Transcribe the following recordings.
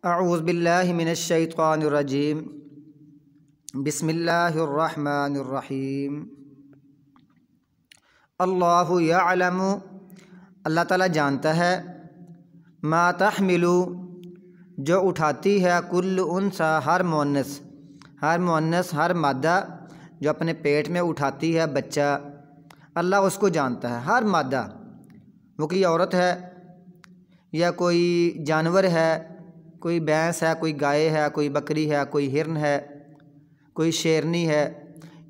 اعوذ باللہ من الشیطان الرجیم بسم اللہ الرحمن الرحیم۔ اللہ یعلم، اللہ تعالیٰ جانتا ہے، ما تحمل، جو اٹھاتی ہے، کل انثی، ہر مؤنث ہر مادہ جو اپنے پیٹ میں اٹھاتی ہے بچہ، اللہ اس کو جانتا ہے۔ ہر مادہ، وہ کوئی عورت ہے یا کوئی جانور ہے، کوئی بھینس ہے، کوئی گائے ہے، کوئی بکری ہے، کوئی ہرن ہے، کوئی شیرنی ہے،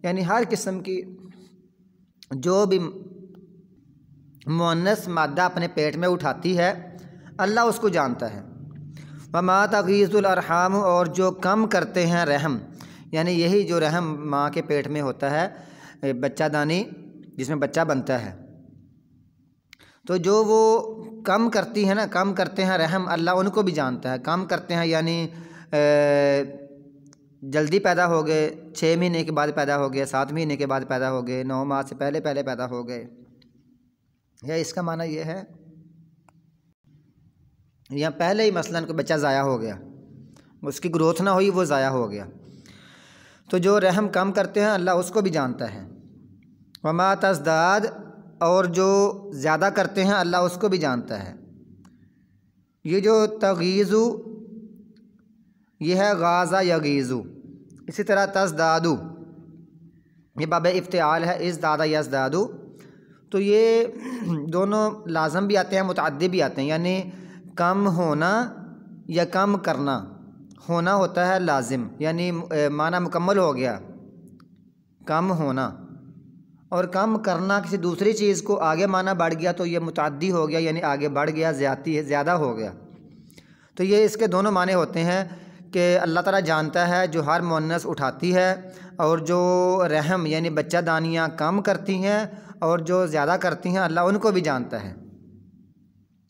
یعنی ہر قسم کی جو بھی مؤنث مادہ اپنے پیٹ میں اٹھاتی ہے، اللہ اس کو جانتا ہے۔ وما تغیض الارحام، اور جو کم کرتے ہیں رحم، یعنی یہی جو رحم ماں کے پیٹ میں ہوتا ہے، بچہ دانی جس میں بچہ بنتا ہے، تو جو وہ کم کرتی ہے نا، کم کرتے ہیں رحم، اللہ ان کو بھی جانتا ہے۔ کم کرتے ہیں یعنی جلدی پیدا ہو گئے، 6 مہینے کے بعد پیدا ہو گئے، 7 مہینے کے بعد پیدا ہو گئے، 9 ماہ سے پہلے پیدا ہو گئے، یا اس کا معنی یہ ہے یا پہلے ہی مثلاً کوئی بچہ ضائع ہو گیا، اس کی گروتھ نہ ہوئی، وہ ضائع ہو گیا، تو جو رحم کم کرتے ہیں اللہ اس کو بھی جانتا ہے۔ وما تزداد، اور جو زیادہ کرتے ہیں اللہ اس کو بھی جانتا ہے۔ یہ جو تغیظ، یہ ہے غازہ یغیظ، اسی طرح تزدادو، یہ باب افتعال ہے، ازداد یزداد، تو یہ دونوں لازم بھی آتے ہیں، متعدی بھی آتے ہیں، یعنی کم ہونا یا کم کرنا۔ ہونا ہوتا ہے لازم، یعنی معنی مکمل ہو گیا، کم ہونا، اور کم کرنا کسی دوسری چیز کو آگے معنی بڑھ گیا تو یہ متعدی ہو گیا، یعنی آگے بڑھ گیا، زیادہ ہو گیا۔ تو یہ اس کے دونوں معنی ہوتے ہیں کہ اللہ تعالیٰ جانتا ہے جو ہر مؤنث اٹھاتی ہے، اور جو رحم یعنی بچہ دانیاں کم کرتی ہیں اور جو زیادہ کرتی ہیں اللہ ان کو بھی جانتا ہے۔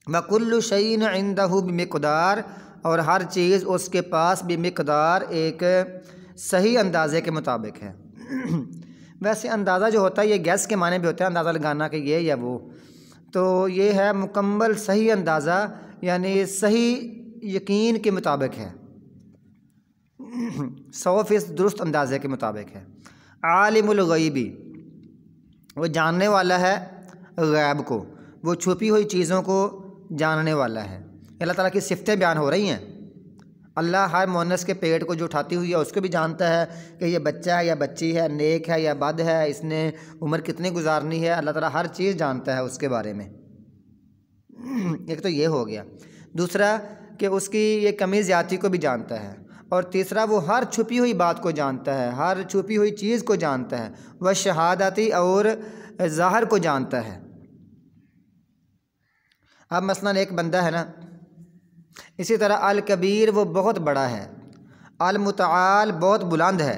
وَكُلُّ شَيْءٍ عِندَهُ بِمِقْدَار، اور ہر چیز اس کے پاس بمقدار، ایک صحیح اندازے کے مطابق ہے۔ ویسے اندازہ جو ہوتا ہے یہ گیس کے معنی بھی ہوتا ہے، اندازہ لگانا کہ یہ یا وہ، تو یہ ہے مکمل صحیح اندازہ، یعنی صحیح یقین کے مطابق ہے، 100% درست اندازے کے مطابق ہے۔ عالم الغیبی، وہ جاننے والا ہے غیب کو، وہ چھپی ہوئی چیزوں کو جاننے والا ہے۔ اللہ تعالیٰ کی صفتیں بیان ہو رہی ہیں۔ اللہ ہر مؤنث کے پیٹ کو جو اٹھاتی ہوئی ہے اس کو بھی جانتا ہے کہ یہ بچہ ہے یا بچی ہے، نیک ہے یا بد ہے، اس نے عمر کتنی گزارنی ہے، اللہ تعالیٰ ہر چیز جانتا ہے اس کے بارے میں۔ ایک تو یہ ہو گیا، دوسرا کہ اس کی یہ کمی زیادتی کو بھی جانتا ہے، اور تیسرا وہ ہر چھپی ہوئی بات کو جانتا ہے، ہر چھپی ہوئی چیز کو جانتا ہے، وہ شہادتی، اور ظاہر کو جانتا ہے۔ اب مثلاً ایک بندہ ہے نا، اسی طرح الکبیر، وہ بہت بڑا ہے، المتعال، بہت بلند ہے۔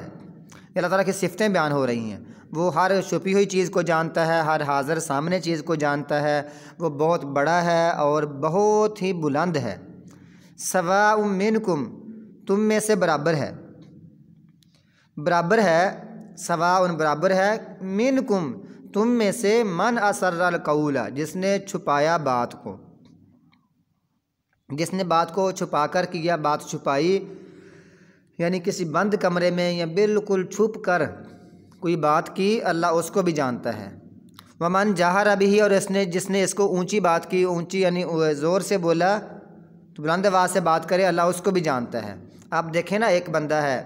اللہ تعالیٰ کی صفتیں بیان ہو رہی ہیں، وہ ہر چھپی ہوئی چیز کو جانتا ہے، ہر حاضر سامنے چیز کو جانتا ہے، وہ بہت بڑا ہے اور بہت ہی بلند ہے۔ سواء منکم، تم میں سے برابر ہے، سواء برابر ہے، منکم، تم میں سے، من اسر القول، جس نے چھپایا بات کو، جس نے بات کو چھپا کر کیا، بات چھپائی، یعنی کسی بند کمرے میں یا بالکل چھپ کر کوئی بات کی، اللہ اس کو بھی جانتا ہے۔ ومن جہر بہ، اور جس نے اس کو اونچی بات کی، اونچی یعنی زور سے بولا، تو بلند آواز سے بات کرے، اللہ اس کو بھی جانتا ہے۔ آپ دیکھیں نا، ایک بندہ ہے،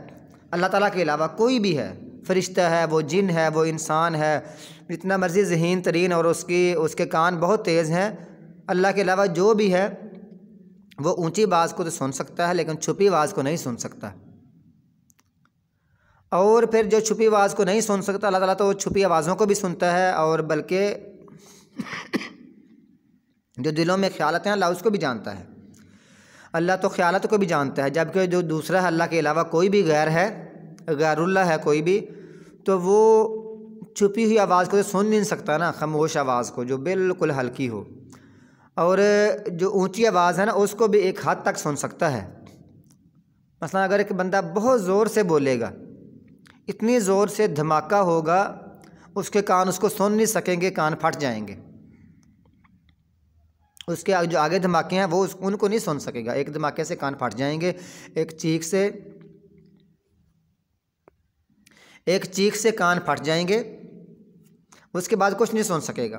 اللہ تعالیٰ کے علاوہ کوئی بھی ہے، فرشتہ ہے، وہ جن ہے، وہ انسان ہے، جتنا مرضی ذہین ترین، اور اس کے کان بہت تیز ہیں، اللہ کے علاوہ جو بھی ہے وہ اونچی آواز کو تو سن سکتا ہے لیکن چھپی آواز کو نہیں سن سکتا۔ اور پھر جو چھپی آواز کو نہیں سن سکتا، اللہ تعالیٰ تو چھپی آوازوں کو بھی سنتا ہے، اور بلکہ جو دلوں میں خیالات ہیں اللہ اس کو بھی جانتا ہے۔ اللہ تو خیالات کو بھی جانتا ہے، جبکہ جو دوسرا ہے، اللہ کے علاوہ کوئی بھی غیر ہے، غیر اللہ ہے کوئی بھی، تو وہ چھپی ہوئی آواز کو تو سن نہیں سکتا نا، خاموش آواز کو جو بالکل ہلکی ہو، اور جو اونچی آواز ہے نا اس کو بھی ایک حد تک سن سکتا ہے۔ مثلا اگر ایک بندہ بہت زور سے بولے گا، اتنی زور سے دھماکہ ہوگا، اس کے کان اس کو سن نہیں سکیں گے، کان پھٹ جائیں گے، اس کے جو آگے دھماکے ہیں وہ ان کو نہیں سن سکے گا۔ ایک دھماکے سے کان پھٹ جائیں گے، ایک چیخ سے کان پھٹ جائیں گے، اس کے بعد کچھ نہیں سن سکے گا۔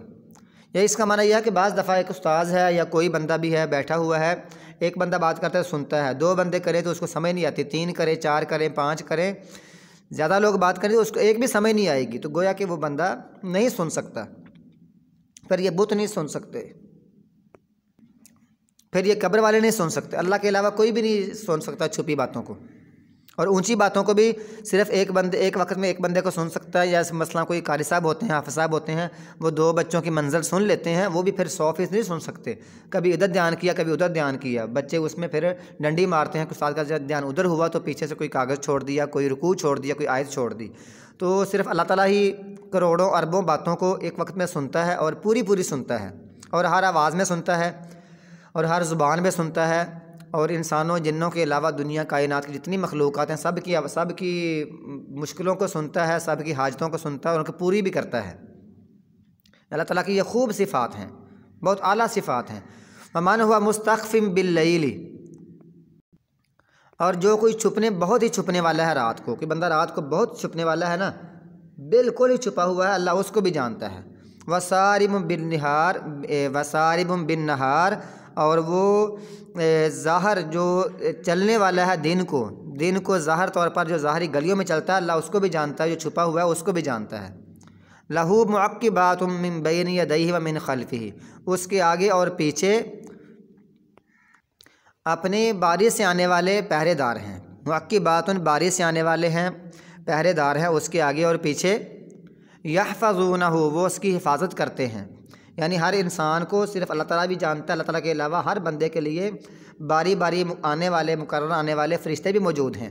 یا اس کا معنی یہ ہے کہ بعض دفعہ ایک استاذ ہے یا کوئی بندہ بھی ہے بیٹھا ہوا ہے، ایک بندہ بات کرتا ہے سنتا ہے، 2 بندے کریں تو اس کو سمجھ نہیں آتی، 3 کریں، 4 کریں، 5 کریں، زیادہ لوگ بات کریں تو اس کو ایک بھی سمجھ نہیں آئے گی، تو گویا کہ وہ بندہ نہیں سن سکتا۔ پھر یہ بت نہیں سن سکتے، پھر یہ قبر والے نہیں سن سکتے، اللہ کے علاوہ کوئی بھی نہیں سن سکتا چھپی باتوں کو، اور اونچی باتوں کو بھی صرف ایک وقت میں ایک بندے کو سن سکتا ہے۔ یا مثلا کوئی قاری صاحب ہوتے ہیں، حافظ صاحب ہوتے ہیں، وہ 2 بچوں کی منزل سن لیتے ہیں، وہ بھی پھر 100% نہیں سن سکتے، کبھی ادھر دھیان کیا کبھی ادھر دھیان کیا، بچے اس میں پھر ڈنڈی مارتے ہیں کہ استاد کا جب دھیان ادھر ہوا تو پیچھے سے کوئی کاغذ چھوڑ دیا، کوئی رکوع چھوڑ دیا، کوئی آیت چھوڑ دی۔ تو صرف اللہ تعالیٰ ہی کروڑوں اربوں باتوں کو ایک وقت میں سنتا ہے، اور پوری سنتا ہے، اور ہر آواز میں سنتا ہے، اور ہر زبان میں سنتا ہے، اور انسانوں جنوں کے علاوہ دنیا کائنات کی جتنی مخلوقات ہیں سب کی مشکلوں کو سنتا ہے، سب کی حاجتوں کو سنتا ہے، اور ان کو پوری بھی کرتا ہے۔ اللہ تعالیٰ کی یہ خوب صفات ہیں، بہت اعلیٰ صفات ہیں۔ وَمَنْ هُوَ مُسْتَخْفٍ بِاللَّيْلِ، اور جو کوئی بہت ہی چھپنے والا ہے رات کو، کہ بندہ رات کو بہت چھپنے والا ہے نا، بالکل ہی چھپا ہوا ہے، اللہ اس کو بھی جانتا ہے۔ وَسَارِبٌ بِالنَّهَارِ، اور وہ ظاہر جو چلنے والا ہے دن کو ظاہر طور پر جو ظاہری گلیوں میں چلتا ہے، اللہ اس کو بھی جانتا ہے، جو چھپا ہوا ہے اس کو بھی جانتا ہے۔ لَهُ مُعَقِّبَاتٌ مِّن بَيْنِ يَدَيْهِ وَمِنْ خَلْفِهِ، اس کے آگے اور پیچھے اپنے باری سے آنے والے پہرے دار ہیں۔ مُعَقِّبَاتٌ باری سے آنے والے ہیں، پہرے دار ہیں اس کے آگے اور پیچھے۔ يَحْفَظُونَهُ، وہ اس کی حفاظت کرتے ہیں، یعنی ہر انسان کو صرف اللہ تعالیٰ بھی جانتا ہے، اللہ تعالیٰ کے علاوہ ہر بندے کے لیے باری آنے والے مقرر آنے والے فرشتے بھی موجود ہیں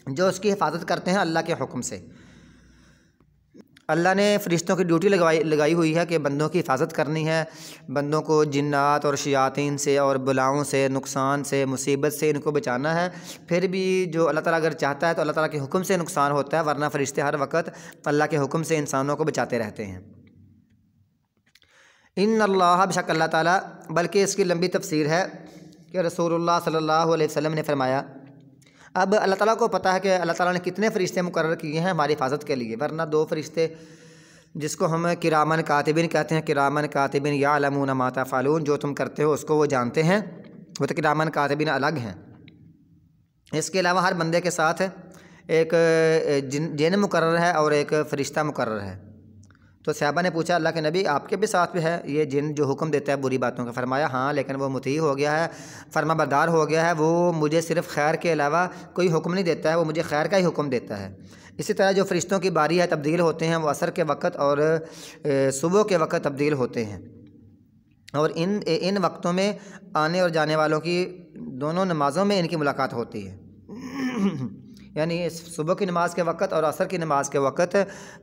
جو اس کی حفاظت کرتے ہیں اللہ کے حکم سے۔ اللہ نے فرشتوں کی ڈیوٹی لگائی ہوئی ہے کہ بندوں کی حفاظت کرنی ہے، بندوں کو جنات اور شیاطین سے اور بلاؤں سے، نقصان سے، مصیبت سے ان کو بچانا ہے۔ پھر بھی جو اللہ تعالیٰ اگر چاہتا ہے تو اللہ تعالیٰ کے حکم سے نقصان ہوتا ہے، ورنہ فرشتے ہر وقت اللہ کے حکم سے انسانوں کو بچاتے رہتے ہیں۔ ان اللہ، بے شک اللہ تعالیٰ، بلکہ اس کی لمبی تفسیر ہے کہ رسول اللہ صلی اللہ علیہ وسلم نے فرمایا، اب اللہ تعالیٰ کو پتہ ہے کہ اللہ تعالیٰ نے کتنے فرشتے مقرر کیے ہیں ہماری حفاظت کے لیے، ورنہ 2 فرشتے جس کو ہم کرامن کاتبین کہتے ہیں، کرامن کاتبین یعلمون ما تفعلون، جو تم کرتے ہو اس کو وہ جانتے ہیں، وہ تو کرامن کاتبین الگ ہیں۔ اس کے علاوہ ہر بندے کے ساتھ ایک جن مقرر ہے اور ایک فرشتہ مقرر ہے۔ تو صحابہ نے پوچھا اللہ کے نبی آپ کے بھی ساتھ بھی ہے یہ جن جو حکم دیتا ہے بری باتوں کا؟ فرمایا ہاں، لیکن وہ مطیع ہو گیا ہے، فرما بردار ہو گیا ہے، وہ مجھے صرف خیر کے علاوہ کوئی حکم نہیں دیتا ہے، وہ مجھے خیر کا ہی حکم دیتا ہے۔ اسی طرح جو فرشتوں کی باری ہے تبدیل ہوتے ہیں، وہ عصر کے وقت اور صبح کے وقت تبدیل ہوتے ہیں، اور ان وقتوں میں آنے اور جانے والوں کی دونوں نمازوں میں ان کی ملاقات ہوتی ہے، یعنی صبح کی نماز کے وقت اور عصر کی نماز کے وقت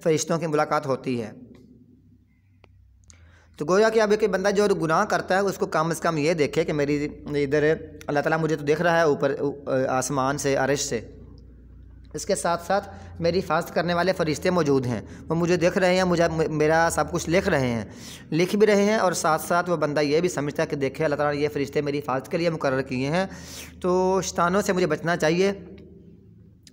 فرشتوں کی ملاقات ہوتی ہے۔ تو گویا کہ اب ایک بندہ جو گناہ کرتا ہے اس کو کم از کم یہ دیکھے کہ میری ادھر اللہ تعالیٰ مجھے تو دیکھ رہا ہے اوپر آسمان سے، عرش سے، اس کے ساتھ ساتھ میری حفاظت کرنے والے فرشتے موجود ہیں، وہ مجھے دیکھ رہے ہیں، مجھے میرا سب کچھ لکھ رہے ہیں، لکھ بھی رہے ہیں، اور ساتھ ساتھ وہ بندہ یہ بھی سمجھتا ہے کہ دیکھے اللہ تعالیٰ نے یہ فرشتے میری حفاظت کے لیے مقرر کیے ہیں، تو شیطانوں سے مجھے بچنا چاہیے۔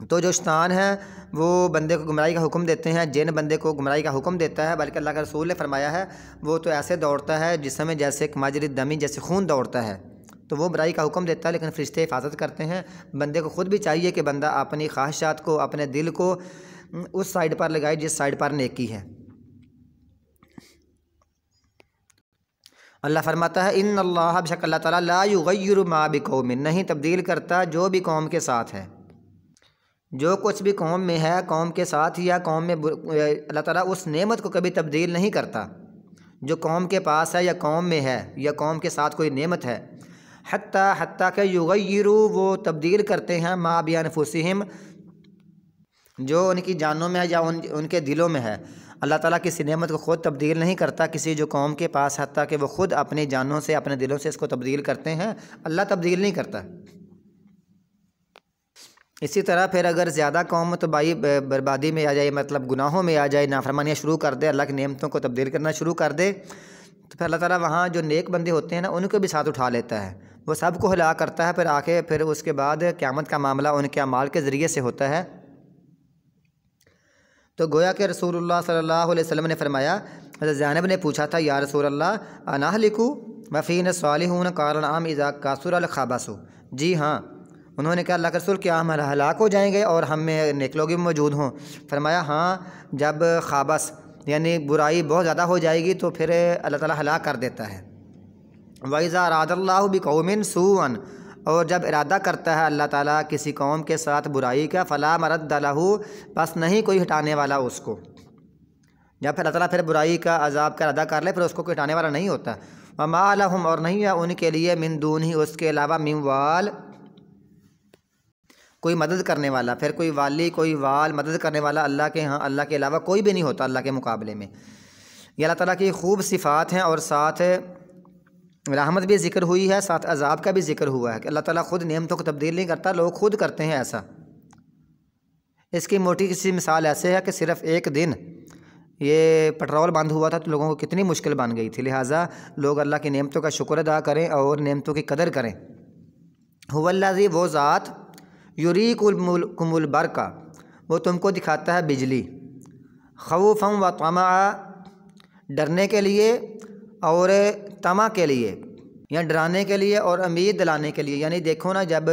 تو جو شیطان ہے وہ بندے کو گمراہی کا حکم دیتے ہیں، جن بندے کو گمراہی کا حکم دیتا ہے، بلکہ اللہ کا رسول نے فرمایا ہے وہ تو ایسے دوڑتا ہے جسم میں جیسے ایک مجری دمی، جیسے خون دوڑتا ہے، تو وہ برائی کا حکم دیتا ہے، لیکن فرشتے حفاظت کرتے ہیں۔ بندے کو خود بھی چاہیے کہ بندہ اپنی خواہشات کو، اپنے دل کو اس سائڈ پر لگائے جس سائڈ پر نیکی ہے۔ اللہ فرماتا ہے ان اللہ، بے شک اللہ تعالیٰ، لا یغیر ما بقوم، نہیں تبدیل کرتا جو بھی قوم کے ساتھ ہے، جو کچھ بھی قوم میں ہے، قوم کے ساتھ یا قوم میں اللہ تعالیٰ اس نعمت کو کبھی تبدیل نہیں کرتا جو قوم کے پاس ہے یا قوم میں ہے یا قوم کے ساتھ کوئی نعمت ہے۔ حتیٰ کہ یغیروا، وہ تبدیل کرتے ہیں، ما بانفسہم، جو ان کی جانوں میں ہے یا ان کے دلوں میں ہے۔ اللہ تعالیٰ کسی نعمت کو خود تبدیل نہیں کرتا کسی جو قوم کے پاس، حتیٰ کہ وہ خود اپنی جانوں سے، اپنے دلوں سے اس کو تبدیل کرتے ہیں، اللہ تبدیل نہیں کرتا۔ اسی طرح پھر اگر زیادہ قوم تباہی بربادی میں آ جائے، مطلب گناہوں میں آ جائے، نافرمانیاں شروع کر دے، اللہ کی نعمتوں کو تبدیل کرنا شروع کر دے، تو پھر اللہ تعالیٰ وہاں جو نیک بندے ہوتے ہیں نا ان کو بھی ساتھ اٹھا لیتا ہے، وہ سب کو ہلاک کرتا ہے، پھر اس کے بعد قیامت کا معاملہ ان کے اعمال کے ذریعے سے ہوتا ہے۔ تو گویا کہ رسول اللہ صلی اللہ علیہ وسلم نے فرمایا، حضرت زینب نے پوچھا تھا یا رسول اللہ انہلکو وفینا الصالحون قال نعم اذا کثر الخبث، جی ہاں، انہوں نے کہا اللہ کے رسول کیا ہم ہلاک ہو جائیں گے اور ہم میں نیک لوگ بھی موجود ہوں؟ فرمایا ہاں، جب خبث یعنی برائی بہت زیادہ ہو جائے گی تو پھر اللہ تعالیٰ ہلاک کر دیتا ہے۔ وَإِذَا أَرَادَ اللَّهُ بِقَوْمٍ سُوءًا، اور جب ارادہ کرتا ہے اللہ تعالیٰ کسی قوم کے ساتھ برائی کا، فَلَا مَرَدَّ لَهُ، بس نہیں کوئی ہٹانے والا اس کو۔ جب پھر اللہ تعالیٰ برائی کا عذاب کا ارادہ کر لے پھر اس کو کوئی ہٹانے والا نہیں ہوتا۔ وَمَا لَهُمْ، اور نہیں ہے ان کے لیے، مِن دُونِهِ، اس کے علاوہ، مِن وَالٍ، کوئی مدد کرنے والا، پھر کوئی والی، کوئی وال، مدد کرنے والا اللہ کے ہاں، اللہ کے علاوہ کوئی بھی نہیں ہوتا اللہ کے مقابلے میں۔ یہ اللہ تعالیٰ کی خوب صفات ہیں، اور ساتھ رحمت بھی ذکر ہوئی ہے، ساتھ عذاب کا بھی ذکر ہوا ہے کہ اللہ تعالیٰ خود نعمتوں کو تبدیل نہیں کرتا، لوگ خود کرتے ہیں ایسا۔ اس کی موٹی سی مثال ایسے ہے کہ صرف ایک دن یہ پٹرول بند ہوا تھا تو لوگوں کو کتنی مشکل بن گئی تھی، لہٰذا لوگ اللہ کی نعمتوں کا شکر ادا کریں اور نعمتوں کی قدر کریں۔ هو الذی، وہ ذات، یریکم البرق، وہ تم کو دکھاتا ہے بجلی، خوفا و طمعا، ڈرنے کے لیے اور طمع کے لیے، یا ڈرانے کے لیے اور امید دلانے کے لیے۔ یعنی دیکھو نا، جب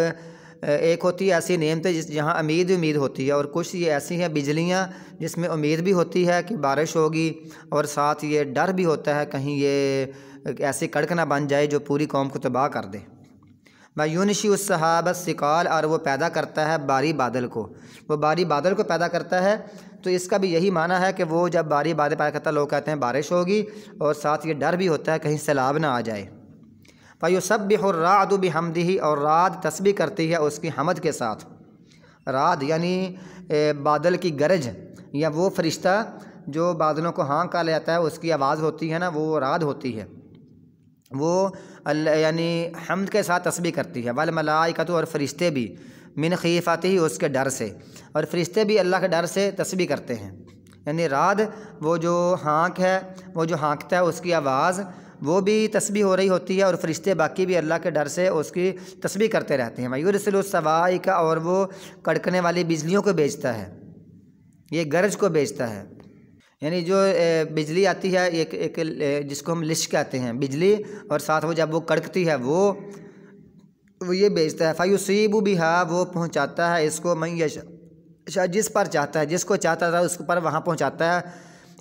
ایک ہوتی ہے ایسی نعمتیں جہاں امید ہوتی ہے، اور کچھ یہ ایسی ہیں بجلیاں جس میں امید بھی ہوتی ہے کہ بارش ہوگی، اور ساتھ یہ ڈر بھی ہوتا ہے کہیں یہ ایسی کڑک نہ بن جائے جو پوری قوم کو تباہ کر دے۔ وَيُنْشِئُ السَّحَابَ الثِّقَالَ، اور وہ پیدا کرتا ہے باری بادل کو، وہ باری بادل کو پیدا کرتا ہے۔ تو اس کا بھی یہی معنی ہے کہ وہ جب باری بادل پیدا کرتا ہے لوگ کہتے ہیں بارش ہوگی، اور ساتھ یہ ڈر بھی ہوتا ہے کہیں سیلاب نہ آ جائے۔ فَيُسَبِّحُ الرَّعْدُ بِحَمْدِهِ، اور رعد تسبیح کرتی ہے اس کی حمد کے ساتھ۔ رعد یعنی بادل کی گرج، یا وہ فرشتہ جو بادلوں کو ہانک کر لیتا ہے، اس کی آواز ہوتی ہے نا، وہ رعد ہوتی ہے، وہ یعنی حمد کے ساتھ تسبیح کرتی ہے۔ والملائکۃ، اور فرشتے بھی، من خیفتہ، اس کے ڈر سے، اور فرشتے بھی اللہ کے ڈر سے تسبیح کرتے ہیں۔ یعنی رعد وہ جو ہانک ہے، وہ جو ہانکتا ہے اس کی آواز، وہ بھی تسبیح ہو رہی ہوتی ہے، اور فرشتے باقی بھی اللہ کے ڈر سے اس کی تسبیح کرتے رہتے ہیں۔ وَيُرْسِلُ الصَّوَاعِقَ، اور وہ کڑکنے والی بجلیوں کو بھیجتا ہے، یہ گرج کو بھیجتا ہے۔ یعنی جو بجلی آتی ہے ایک جس کو ہم لش کہتے ہیں بجلی، اور ساتھ وہ جب وہ کڑکتی ہے وہ یہ بھیجتا ہے۔ فَيُصِيبُ بِهَا، وہ پہنچاتا ہے اس کو، مَن یشاء، جس پر چاہتا ہے، جس کو چاہتا ہے اس پر وہاں پہنچاتا ہے۔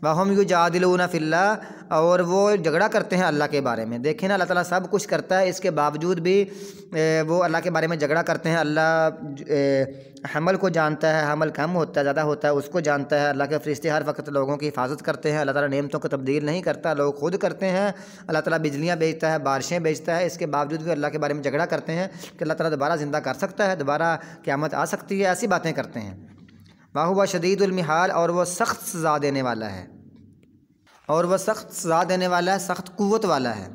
وَهُمْ يُجَادِلُونَ فِي اللَّهِ، اور وہ جھگڑا کرتے ہیں اللہ کے بارے میں۔ دیکھیں نا، اللہ تعالیٰ سب کچھ کرتا ہے، اس کے باوجود بھی وہ اللہ کے بارے میں جھگڑا کرتے ہیں۔ اللہ حمل کو جانتا ہے، حمل کم ہوتا ہے زیادہ ہوتا ہے اس کو جانتا ہے۔ اللہ کے فرشتے ہر وقت لوگوں کی حفاظت کرتے ہیں، اللہ تعالیٰ نعمتوں کو تبدیل نہیں کرتا، لوگ خود کرتے ہیں۔ اللہ تعالیٰ بجلیاں بھیجتا ہے، بارشیں بھیجتا ہے، اس کے باوجود بھی اللہ کے بارے میں جھگڑا کرتے ہیں کہ اللہ تعالیٰ دوبارہ زندہ کر سکتا ہے، دوبارہ قیامت آ سکتی ہے، ایسی باتیں کرتے ہیں۔ وَهُوَ شَدِيدُ الْمِحَالِ، اور وہ سخت سزا دینے والا ہے، اور وہ سخت سزا دینے والا ہے، سخت قوت والا ہے۔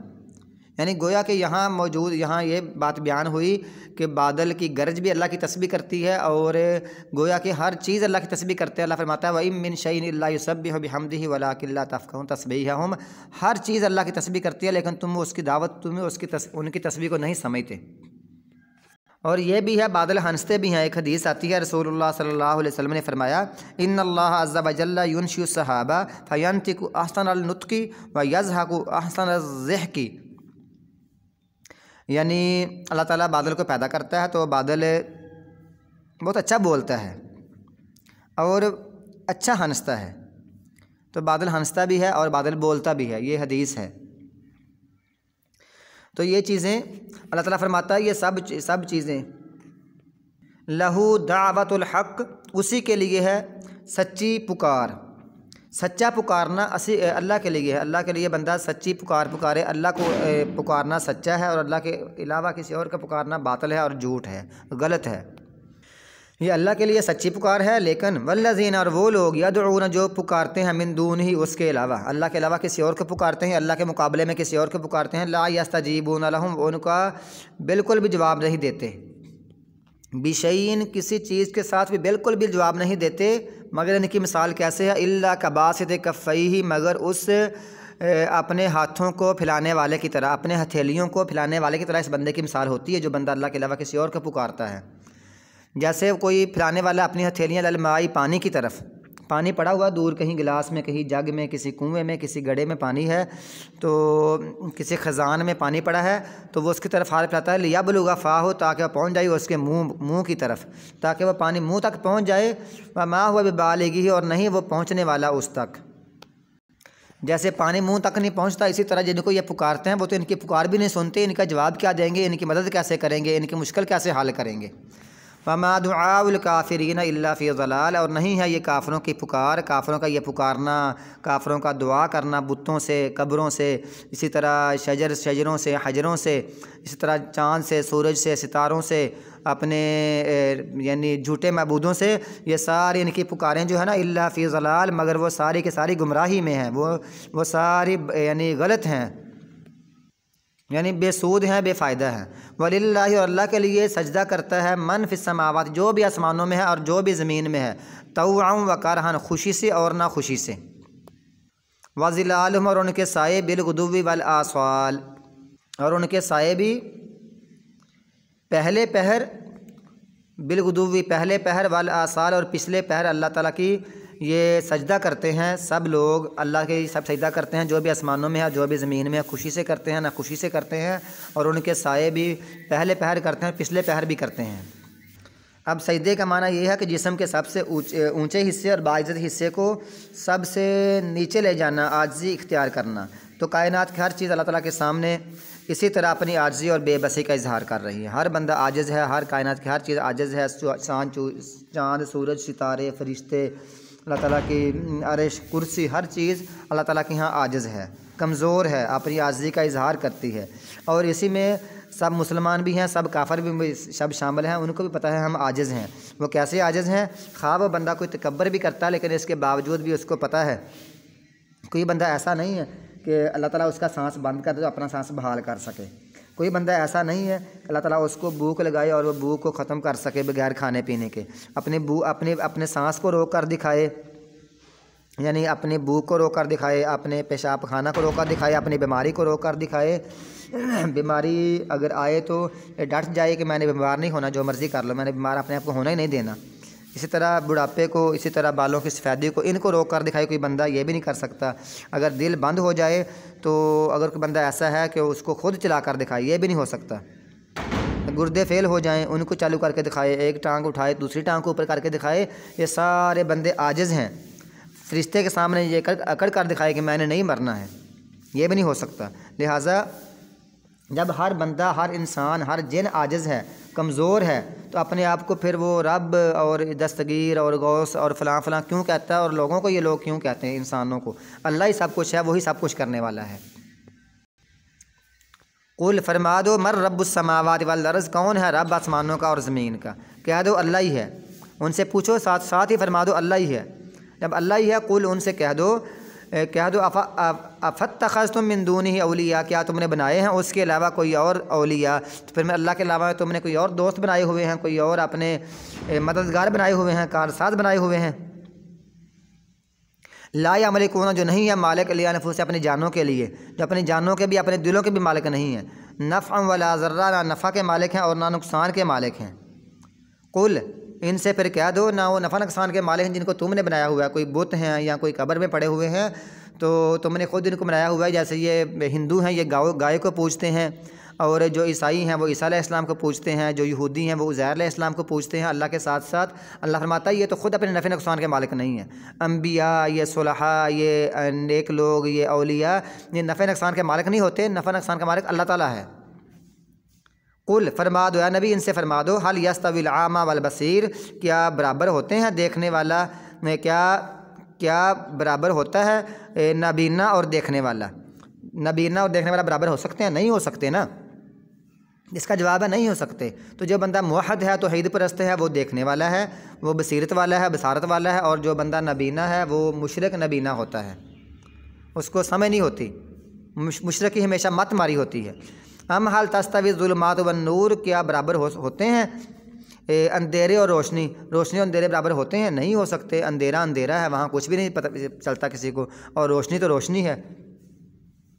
یعنی گویا کہ یہاں یہ بات بیان ہوئی کہ بادل کی گرج بھی اللہ کی تسبیح کرتی ہے، اور گویا کہ ہر چیز اللہ کی تسبیح کرتے ہیں۔ اللہ فرماتا ہے وَإِن مِّن شَيْءٍ إِلَّا يُسَبِّحُ بِحَمْدِهِ وَلَٰكِن لَّا تَفْقَهُونَ تَسْبِيحَهُمْ، ہر چیز اللہ کی تسبیح کرتی ہے لیکن تم اس کی دعوت، ان کی تسبیح کو نہیں سمجھتے۔ اور یہ بھی ہے بادل ہنستے بھی ہیں۔ ایک حدیث آتی ہے، رسول اللہ صلی اللہ علیہ وسلم نے فرمایا ان اللہ عز وجل ينشئ السحاب فينطق احسن النطق ويضحك احسن الضحك، یعنی اللہ تعالیٰ بادل کو پیدا کرتا ہے تو بادل بہت اچھا بولتا ہے اور اچھا ہنستا ہے، تو بادل ہنستا بھی ہے اور بادل بولتا بھی ہے، یہ حدیث ہے۔ تو یہ چیزیں اللہ تعالیٰ فرماتا ہے، یہ سب چیزیں لہو دعوت الحق، اسی کے لیے ہے سچی پکار۔ سچا پکارنا اللہ کے لیے ہے، اللہ کے لیے بندہ سچی پکار پکارے، اللہ کو پکارنا سچا ہے، اور اللہ کے علاوہ کسی اور کا پکارنا باطل ہے اور جھوٹ ہے، غلط ہے۔ یہ اللہ کے لیے سچی پکار ہے، لیکن والذین، اور وہ لوگ یدعون، جو پکارتے ہیں من دونہ، اس کے علاوہ، اللہ کے علاوہ کسی اور کو پکارتے ہیں، اللہ کے مقابلے میں کسی اور کو پکارتے ہیں، لا یستجیبون لہم، ان کا بالکل بھی جواب نہیں دیتے، بشیء، کسی چیز کے ساتھ بھی بالکل بھی جواب نہیں دیتے، مگر ان کی مثال کیسے ہے، الا کباسط کفیہ، مگر اس اپنے ہاتھوں کو پھیلانے والے کی طرح، اپنے ہتھیلیوں کو پھیلانے والے کی طرح اس بندے کی مثال ہوتی ہے جو بندہ اللہ کے علاوہ کسی اور کو پکارتا ہے۔ جیسے کوئی پھیلانے والا اپنی ہتھیلیاں للمائی، پانی کی طرف، پانی پڑا ہوا دور کہیں گلاس میں، کہیں جگ میں، کسی کنویں میں، کسی گڑھے میں پانی ہے، تو کسی خزان میں پانی پڑا ہے، تو وہ اس کی طرف ہاتھ پھیلاتا ہے لیبلغ فاہ، تاکہ وہ پہنچ جائے اس کے منہ کی طرف، تاکہ وہ پانی منہ تک پہنچ جائے، وما هو ببالغہ، اور نہیں وہ پہنچنے والا اس تک۔ جیسے پانی منہ تک نہیں پہنچتا، اسی طرح جن کو یہ پکارتے ہیں وہ تو ان کی پکار بھی نہیں سنتے، ان کا جواب کیا دیں گے، ان کی مدد کیسے کریں گے، ان کی مشکل کیسے حل کریں گے۔ وما دعاء الکافرین الا فی ضلال، اور نہیں ہے یہ کافروں کی پکار، کافروں کا یہ پکارنا، کافروں کا دعا کرنا بتوں سے، قبروں سے، اسی طرح شجروں سے، حجروں سے، اسی طرح چاند سے، سورج سے، ستاروں سے، اپنے یعنی جھوٹے معبودوں سے، یہ ساری ان کی پکاریں جو ہے نا الا فی ضلال، مگر وہ ساری کی ساری گمراہی میں ہیں، وہ ساری یعنی غلط ہیں، یعنی بے سود ہیں، بے فائدہ ہیں۔ وللہ، اور اللہ کے لیے سجدہ کرتا ہے من فی السماوات، جو بھی آسمانوں میں ہے اور جو بھی زمین میں ہے، طوعا و کرہا، خوشی سے اور نہ خوشی سے، وظلالہم، اور ان کے سائے، بالغدو والآصال، اور ان کے سائے بھی پہلے پہر، بالغدو پہلے پہر، والآصال، اور پچھلے پہر اللہ تعالیٰ کی یہ سجدہ کرتے ہیں، سب لوگ اللہ کے سب سجدہ کرتے ہیں، جو بھی آسمانوں میں ہے جو بھی زمین میں ہے، خوشی سے کرتے ہیں نہ خوشی سے کرتے ہیں، اور ان کے سائے بھی پہلے پہر کرتے ہیں، پچھلے پہر بھی کرتے ہیں۔ اب سجدے کا معنی یہ ہے کہ جسم کے سب سے اونچے حصے اور باعزت حصے کو سب سے نیچے لے جانا، عاجزی اختیار کرنا۔ تو کائنات کی ہر چیز اللہ تعالیٰ کے سامنے اسی طرح اپنی عاجزی اور بے بسی کا اظہار کر رہی ہے، ہر بندہ عاجز ہے، ہر کائنات کی ہر چیز عاجز ہے، چاند، سورج، ستارے، فرشتے، اللہ تعالیٰ کی عرش، کرسی، ہر چیز اللہ تعالیٰ کے یہاں عاجز ہے، کمزور ہے، اپنی عاجزی کا اظہار کرتی ہے، اور اسی میں سب مسلمان بھی ہیں، سب کافر بھی سب شامل ہیں، ان کو بھی پتہ ہے ہم عاجز ہیں۔ وہ کیسے عاجز ہیں؟ خواہ وہ بندہ کوئی تکبر بھی کرتا ہے لیکن اس کے باوجود بھی اس کو پتہ ہے، کوئی بندہ ایسا نہیں ہے کہ اللہ تعالیٰ اس کا سانس بند کر دے تو اپنا سانس بحال کر سکے، کوئی بندہ ایسا نہیں ہے کہ اللہ تعالیٰ اس کو بھوک لگائے اور وہ بھوک کو ختم کر سکے بغیر کھانے پینے کے، اپنے سانس کو روک کر دکھائے، یعنی اپنی بھوک کو روک کر دکھائے، اپنے پیشاب خانہ کو روک کر دکھائے، اپنی بیماری کو روک کر دکھائے، بیماری اگر آئے تو ڈٹ جائے کہ میں نے بیمار نہیں ہونا، جو مرضی کر لو، میں نے بیمار اپنے آپ کو ہونا ہی نہیں دینا۔ اسی طرح بڑھاپے کو، اسی طرح بالوں کی سفیدی کو، ان کو روک کر دکھائے کوئی بندہ، یہ بھی نہیں کر سکتا۔ اگر دل بند ہو جائے تو اگر کوئی بندہ ایسا ہے کہ اس کو خود چلا کر دکھائے، یہ بھی نہیں ہو سکتا۔ گردے فیل ہو جائیں، ان کو چالو کر کے دکھائے، ایک ٹانگ اٹھائے دوسری ٹانگ کو اوپر کر کے دکھائے، یہ سارے بندے عاجز ہیں۔ فرشتے کے سامنے یہ اکڑ کر دکھائے کہ میں نے نہیں مرنا ہے، یہ بھی نہیں ہو سکتا۔ لہٰذا جب ہر بندہ، ہر انسان، ہر جن عاجز ہے، کمزور ہے، تو اپنے آپ کو پھر وہ رب اور دستگیر اور غوث اور فلاں فلاں کیوں کہتا ہے، اور لوگوں کو یہ لوگ کیوں کہتے ہیں، انسانوں کو؟ اللہ ہی سب کچھ ہے، وہی سب کچھ کرنے والا ہے۔ قل، فرما دو، مر رب السماوات والارض، کون ہے رب آسمانوں کا اور زمین کا؟ کہہ دو اللہ ہی ہے۔ ان سے پوچھو، ساتھ ہی فرما دو اللہ ہی ہے۔ جب اللہ ہی ہے، قل، ان سے کہہ دو افاتخذتم من دونہ اولیاء، کیا تم نے بنائے ہیں اس کے علاوہ کوئی اور اولیاء؟ تو پھر میں اللہ کے علاوہ تم نے کوئی اور دوست بنائے ہوئے ہیں، کوئی اور اپنے مددگار بنائے ہوئے ہیں، کارساز بنائے ہوئے ہیں۔ لا یملکون، جو نہیں ہے مالک، لانفسہم، اپنی جانوں کے لیے، جو اپنی جانوں کے بھی، اپنے دلوں کے بھی مالک نہیں ہیں، نفعا ولا ضرا، نہ نفع کے مالک ہیں اور نہ نقصان کے مالک ہیں۔ قل، ان سے پھر کہہ دو، نہ وہ نفع نقصان کے مالک ہیں جن کو تم نے بنایا ہوا ہے، کوئی بت ہیں یا کوئی قبر میں پڑے ہوئے ہیں تو تم نے خود ان کو بنایا ہوا ہے، جیسے یہ ہندو ہیں، یہ گائے کو پوجتے ہیں، اور جو عیسائی ہیں وہ عیسیٰ علیہ السلام کو پوجتے ہیں، جو یہودی ہیں وہ عزیر علیہ السلام کو پوجتے ہیں اللہ کے ساتھ ساتھ۔ اللہ فرماتا ہے یہ تو خود اپنے نفع نقصان کے مالک نہیں ہیں۔ انبیاء، یہ صلحاء، یہ نیک لوگ، یہ اولیاء، یہ نفع نقصان کے مالک نہیں ہوتے، نفع نقصان کا مالک اللہ تعالیٰ ہے۔ قل، فرما دو، یا نبی ان سے فرما دو، هل یستوی الاعمی والبصیر، کیا برابر ہوتے ہیں دیکھنے والا، کیا برابر ہوتا ہے نابینا اور دیکھنے والا؟ نابینا اور دیکھنے والا برابر ہو سکتے ہیں؟ نہیں ہو سکتے نا، اس کا جواب ہے نہیں ہو سکتے۔ تو جو بندہ موحد ہے، توحید پرست ہے، وہ دیکھنے والا ہے، وہ بصیرت والا ہے، بصارت والا ہے، اور جو بندہ نابینا ہے وہ مشرک نابینا ہوتا ہے، اس کو سمجھ نہیں ہوتی، مشرک کی ہمیشہ مت ماری ہوتی ہے۔ ہم حال تستوی الظلمات والنور، کیا برابر ہوتے ہیں اندھیرے اور روشنی؟ روشنی اور اندھیرے برابر ہوتے ہیں؟ نہیں ہو سکتے۔ اندھیرا اندھیرا ہے، وہاں کچھ بھی نہیں پتہ چلتا کسی کو، اور روشنی تو روشنی ہے۔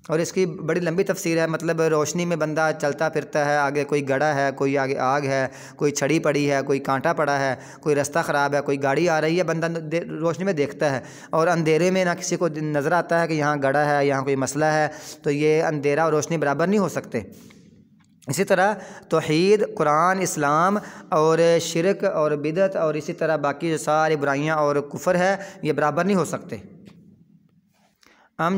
اور اس کی بڑی لمبی تفسیر ہے، مطلب روشنی میں بندہ چلتا پھرتا ہے، آگے کوئی گڑھا ہے، کوئی آگے آگ ہے، کوئی چھڑی پڑی ہے، کوئی کانٹا پڑا ہے، کوئی رستہ خراب ہے، کوئی گاڑی آ رہی ہے، بندہ روشنی میں دیکھتا ہے، اور اندھیرے میں نہ کسی کو نظر آتا ہے کہ یہاں گڑھا ہے، یہاں کوئی مسئلہ ہے، تو یہ اندھیرا اور روشنی برابر نہیں ہو سکتے۔ اسی طرح توحید، قرآن، اسلام اور شرک اور بدعت اور اسی طرح باقی جو ساری برائیاں اور کفر ہے، یہ برابر نہیں ہو سکتے۔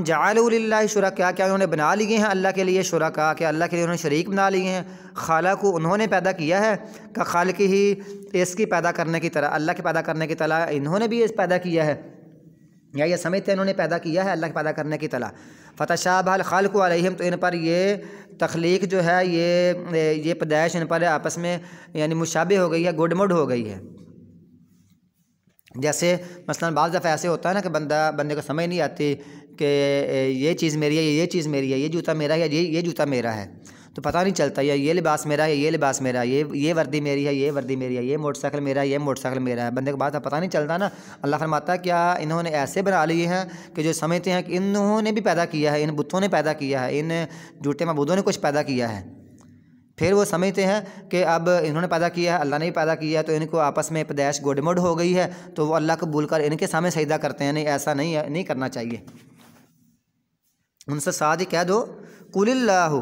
جعلوا للہ شرکاء، کیا انہوں نے بنا لیے ہیں اللہ کے لیے شرکاء، کہ اللہ کے لیے انہوں نے شریک بنا لیے ہیں؟ خالقوا، انہوں نے پیدا کیا ہے، کہ خالق ہی، اس کی پیدا کرنے کی طرح، اللہ کے پیدا کرنے کی طرح انہوں نے بھی اس پیدا کیا ہے، یا یہ سمجھتے ہیں انہوں نے پیدا کیا ہے اللہ کے پیدا کرنے کی طرح۔ فتشابہ الخلق علیہم، تو ان پر یہ تخلیق جو ہے، یہ پیدائش ان پر آپس میں یعنی مشابہ ہو گئی ہے، گڈ مڈ ہو گئی ہے۔ جیسے مثلا بعض دفعہ ایسے ہوتا ہے نا کہ بندے کو سمجھ نہیں آتی کہ یہ چیز میری ہے، یہ چیز میری ہے، یہ جوتا میرا ہے، یہ جوتا میرا ہے، تو پتہ نہیں چلتا، یا یہ لباس میرا ہے، یہ لباس میرا ہے، یہ وردی میری ہے، یہ وردی میری ہے، یہ موٹر سائیکل میرا ہے، یہ موٹر سائیکل میرا ہے، بندے کو بات پتہ نہیں چلتا نا۔ اللہ فرماتا ہے کیا انہوں نے ایسے بنا لیے ہیں کہ جو سمجھتے ہیں کہ انہوں نے بھی پیدا کیا ہے، ان بتوں نے پیدا کیا ہے، ان جھوٹے معبودوں نے کچھ پیدا کیا ہے، پھر وہ سمجھتے ہیں کہ اب انہوں نے پیدا کیا ہے، اللہ نے بھی پیدا کیا ہے، تو ان کو آپس میں پیدائش گڈ مڈ ہو گئی ہے، تو وہ اللہ کو بھول کر ان کے سامنے سجدہ کرتے ہیں۔ نہیں، ایسا نہیں ہے، نہیں کرنا چاہیے۔ ان سے ساتھ ہی کہہ دو قل اللہ،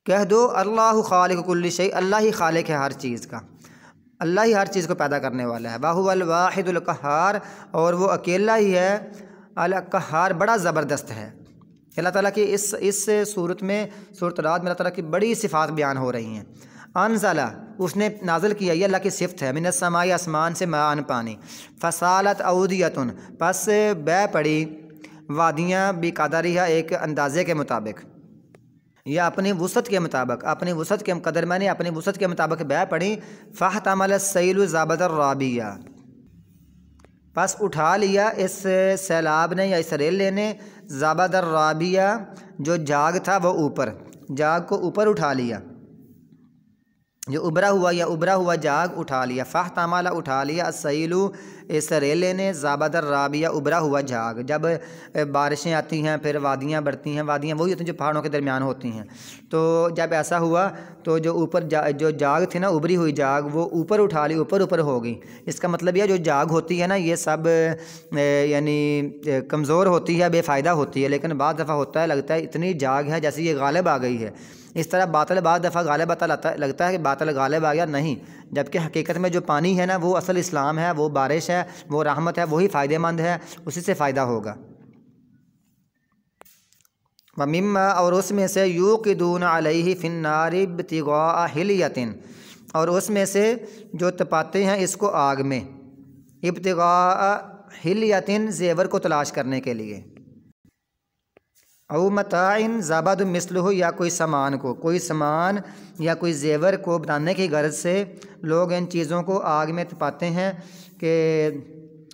کہہ دو اللہ خالق کل شیء، اللہ ہی خالق ہے ہر چیز کا، اللہ ہی ہر چیز کو پیدا کرنے والا ہے۔ وَهُوَ الْوَاحِدُ الْقَهَّارُ، اور وہ اکیلا ہی ہے، القہار، بڑا زبردست ہے۔ اللہ تعالیٰ کی اس صورت میں، صورت رات میں اللہ تعالیٰ کی بڑی صفات بیان ہو رہی ہیں۔ انزلہ، اس نے نازل کیا، یہ اللہ کی صفت ہے، من السماء، آسمان سے، ماء، پانی، فسالت اودیۃ، پس بہہ پڑی وادیاں، بقدرہا، ایک اندازے کے مطابق، یا اپنی وسعت کے مطابق، اپنی وسعت کے قدر میں نے اپنی وسعت کے مطابق بہہ پڑی۔ فاحتمل السیل زبد الرابیہ، پس اٹھا لیا اس سیلاب نے یا اس ریلے نے، زبد الرابیہ، جو جاگ تھا وہ اوپر، جاگ کو اوپر اٹھا لیا، جو ابھرا ہوا یا ابھرا ہوا جاگ اٹھا لیا۔ فاحتمل، اٹھا لیا، السیل، اس ریلے نے، زبد الرابیہ، ابھرا ہوا جاگ۔ جب بارشیں آتی ہیں پھر وادیاں بڑھتی ہیں، وادیاں وہی ہوتی ہیں جو پہاڑوں کے درمیان ہوتی ہیں، تو جب ایسا ہوا تو جو اوپر جو جاگ تھی نا، ابھری ہوئی جاگ، وہ اوپر اٹھا لی، اوپر ہو گئی۔ اس کا مطلب یہ جو جاگ ہوتی ہے نا، یہ سب یعنی کمزور ہوتی ہے، بے فائدہ ہوتی ہے، لیکن بعض دفعہ ہوتا ہے لگتا ہے اتنی جاگ ہے جیسے یہ غالب آ گئی ہے۔ اس طرح باطل بعض دفعہ غالب لگتا ہے کہ باطل غالب آ گیا، نہیں، جبکہ حقیقت میں جو پانی ہے نا، وہ اصل اسلام ہے، وہ بارش ہے، وہ رحمت ہے، وہی فائدہ مند ہے، اسی سے فائدہ ہوگا۔ وَمِمَّا، اور اس میں سے، یوقدون علیہ فی النار ابتغاء حلیۃ، اور اس میں سے جو تپاتے ہیں اس کو آگ میں، ابتغاء حلیۃ، زیور کو تلاش کرنے کے لیے، او متاع زبد مثلہ، یا کوئی سامان کو، کوئی سامان یا کوئی زیور کو بنانے کی غرض سے لوگ ان چیزوں کو آگ میں تپاتے ہیں، کہ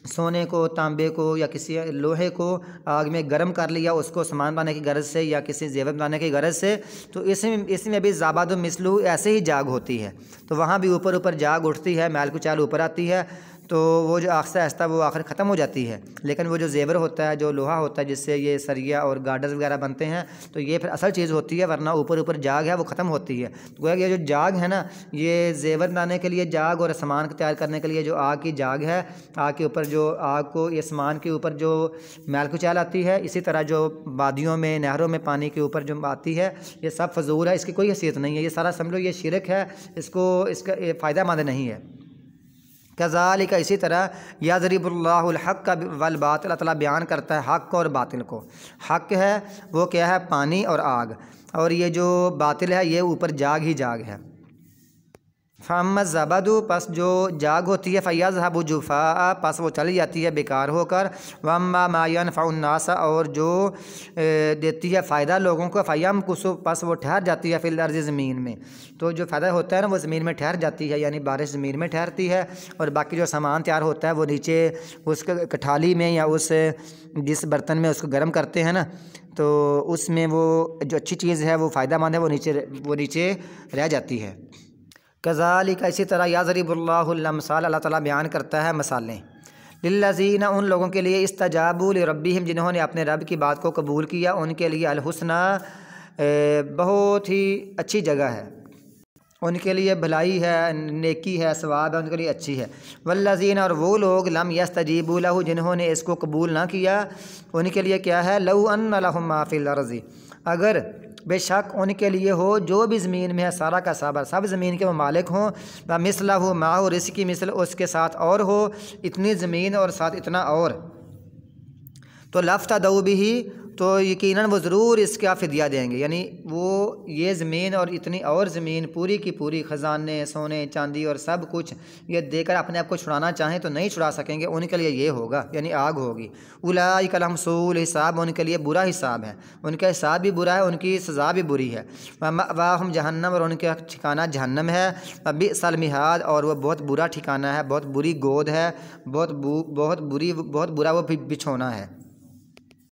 سونے کو، تانبے کو یا کسی لوہے کو آگ میں گرم کر لیا، اس کو سامان بنانے کی غرض سے یا کسی زیور بنانے کی غرض سے، تو اس میں بھی زبد مثلہ ایسے ہی جاگ ہوتی ہے، تو وہاں بھی اوپر جاگ اٹھتی ہے، میل کچال اوپر آتی ہے، تو وہ جو آہستہ آہستہ وہ آخر ختم ہو جاتی ہے۔ لیکن وہ جو زیور ہوتا ہے، جو لوہا ہوتا ہے جس سے یہ سریا اور گارڈرز وغیرہ بنتے ہیں، تو یہ پھر اصل چیز ہوتی ہے، ورنہ اوپر جاگ ہے وہ ختم ہوتی ہے۔ گویا کہ یہ جو جاگ ہے نا، یہ زیور بنانے کے لیے جاگ اور سامان کو تیار کرنے کے لیے جو آگ کی جاگ ہے، آگ کے اوپر جو آگ کو، یہ سامان کے اوپر جو میل کچال آتی ہے، اسی طرح جو وادیوں میں، نہروں میں پانی کے اوپر جو آتی ہے، یہ سب فضول ہے، اس کی کوئی حیثیت نہیں ہے، یہ سارا سمجھو یہ شرک ہے، اس کا فائدہ مند نہیں ہے۔ کذالک، اسی طرح، یضرب اللہ الحق والباطل، اللہ تعالیٰ بیان کرتا ہے حق اور باطل کو۔ حق ہے وہ کیا ہے؟ پانی اور آگ، اور یہ جو باطل ہے یہ اوپر جاگ ہی جاگ ہے۔ فَأَمَّا الزَّبَدُ، پس جو جاگ ہوتی ہے، فَيَذْهَبُ جُفَاءً، پس وہ چلی جاتی ہے بیکار ہو کر۔ وَأَمَّا مَا يَنْفَعُ النَّاسَ، اور جو دیتی ہے فائدہ لوگوں کو، فَيَمْكُثُ، پس وہ ٹھہر جاتی ہے، فِي الْأَرْضِ، زمین میں، تو جو فائدہ ہوتا ہے نا وہ زمین میں ٹھہر جاتی ہے، یعنی بارش زمین میں ٹھہرتی ہے، اور باقی جو سامان تیار ہوتا ہے وہ نیچے اس کٹھالی میں یا اس جس برتن میں اس کو گرم کرتے ہیں نا، تو اس میں وہ جو اچھی چیز ہے وہ فائدہ مند ہے، وہ نیچے رہ جاتی ہے۔ کذالک، اسی طرح، یضرب اللہ الامثال، اللہ تعالیٰ بیان کرتا ہے مثالیں، للذین ان لوگوں کے لیے استجابوا لربہم جنہوں نے اپنے رب کی بات کو قبول کیا، ان کے لیے الحسنی بہت ہی اچھی جگہ ہے، ان کے لیے بھلائی ہے، نیکی ہے، ثواب ہے، ان کے لیے اچھی ہے۔ والذین اور وہ لوگ لم یستجیبوا لہ جنہوں نے اس کو قبول نہ کیا، ان کے لیے کیا ہے؟ لو ان لہم ما فی الارض اگر بے شک ان کے لیے ہو جو بھی زمین میں ہے سارا کا سارا، سب زمین کے وہ مالک ہوں، مثلہ معہ رزقی مثل اس کے ساتھ اور ہو، اتنی زمین اور ساتھ اتنا اور، تو لافتدوا بہ تو یقیناً وہ ضرور اس کا فدیہ دیں گے، یعنی وہ یہ زمین اور اتنی اور زمین پوری کی پوری خزانے، سونے چاندی اور سب کچھ یہ دے کر اپنے آپ کو چھڑانا چاہیں تو نہیں چھڑا سکیں گے، ان کے لیے یہ ہوگا یعنی آگ ہوگی۔ اولئک لہم سوء الحساب ان کے لیے برا حساب ہے، ان کا حساب بھی برا ہے، ان کی سزا بھی بری ہے۔ ومأواہم جہنم اور ان کا ٹھکانہ جہنم ہے، وبئس المہاد اور وہ بہت برا ٹھکانہ ہے، بہت بری گود ہے، بہت برا وہ بچھونا ہے۔